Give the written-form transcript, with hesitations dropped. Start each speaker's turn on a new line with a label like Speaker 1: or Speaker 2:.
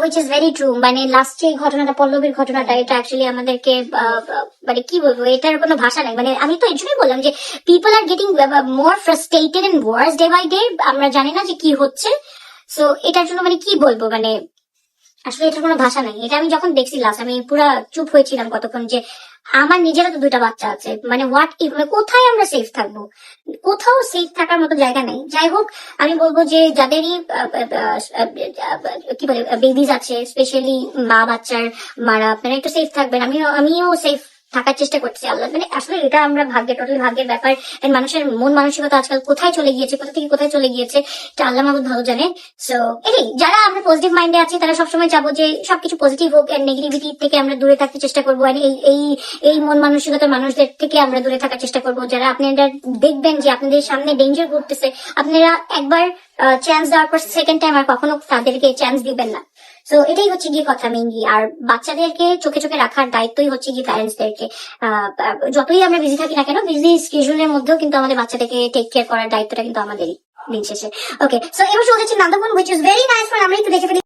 Speaker 1: which is very true. মানে last যে ঘটনাটা, পল্লবীর ঘটনাটা, এটা অ্যাকচুয়ালি আমাদেরকে মানে কি বলবো, এটার কোনো ভাষা নাই। মানে আমি তো এই জন্যই বললাম যে people are getting more frustrated and worse day by day. আমরা জানি না যে কি হচ্ছে। সো এটার জন্য মানে কি বলবো, মানে আসলে এটার কোনো ভাষা নাই। এটা আমি যখন দেখছি লাস্ট, আমি পুরা চুপ হয়েছিলাম কতক্ষণ, যে আমার নিজেরও তো 2টা বাচ্চা আছে। মানে হোয়াট, কোথায় আমরা সেফ থাকবো? কোথাও সেফ থাকার মতো জায়গা নেই। যাই হোক, আমি বলবো যে যাদেরই কি বলে বেবিজ আছে, স্পেশালি মা বাচ্চার মারা, আপনারা একটু সেফ থাকবেন। আমিও সেফ থাকার চেষ্টা করছি। আল্লাহ, মানে আসলে এটা আমরা টোটালি ভাগ্যের ব্যাপার। মানুষের মন মানসিকতা আজকাল কোথায় চলে গিয়েছে, কোথা থেকে কোথায় চলে গিয়েছে, এটা আল্লাহ মাহমুদ ভালো জানে। সো এটাই, যারা আমরা পজিটিভ মাইন্ডে আছি তারা সবসময় চাবো যে সবকিছু পজিটিভ হোক, এন্ড নেগেটিভিটি থেকে আমরা দূরে থাকতে চেষ্টা করবো। আর এই মন মানসিকতার মানুষদের থেকে আমরা দূরে থাকার চেষ্টা করবো। যারা আপনারা দেখবেন যে আপনাদের সামনে ডেঞ্জার ঘটতেছে, আপনারা একবার চান্স দেওয়ার পর সেকেন্ড টাইম আর কখনো তাদেরকে চান্স দিবেন না। সো এটাই হচ্ছে গিয়ে কথা মেইনলি। আর বাচ্চাদেরকে চোখে চোখে রাখার দায়িত্বই হচ্ছে গিয়ে প্যারেন্টসদেরকে। যতই আমরা বিজি থাকি না কেন, বিজি স্কেডিউলের মধ্যেও কিন্তু আমাদের বাচ্চাদেরকে টেক কেয়ার করার দায়িত্বটা কিন্তু আমাদেরই দিন শেষে। ওকে, সো এবার চলে যাচ্ছে নান্দবন, হুইচ ইজ ভেরি নাইস। আমরা একটু দেখে ফেলি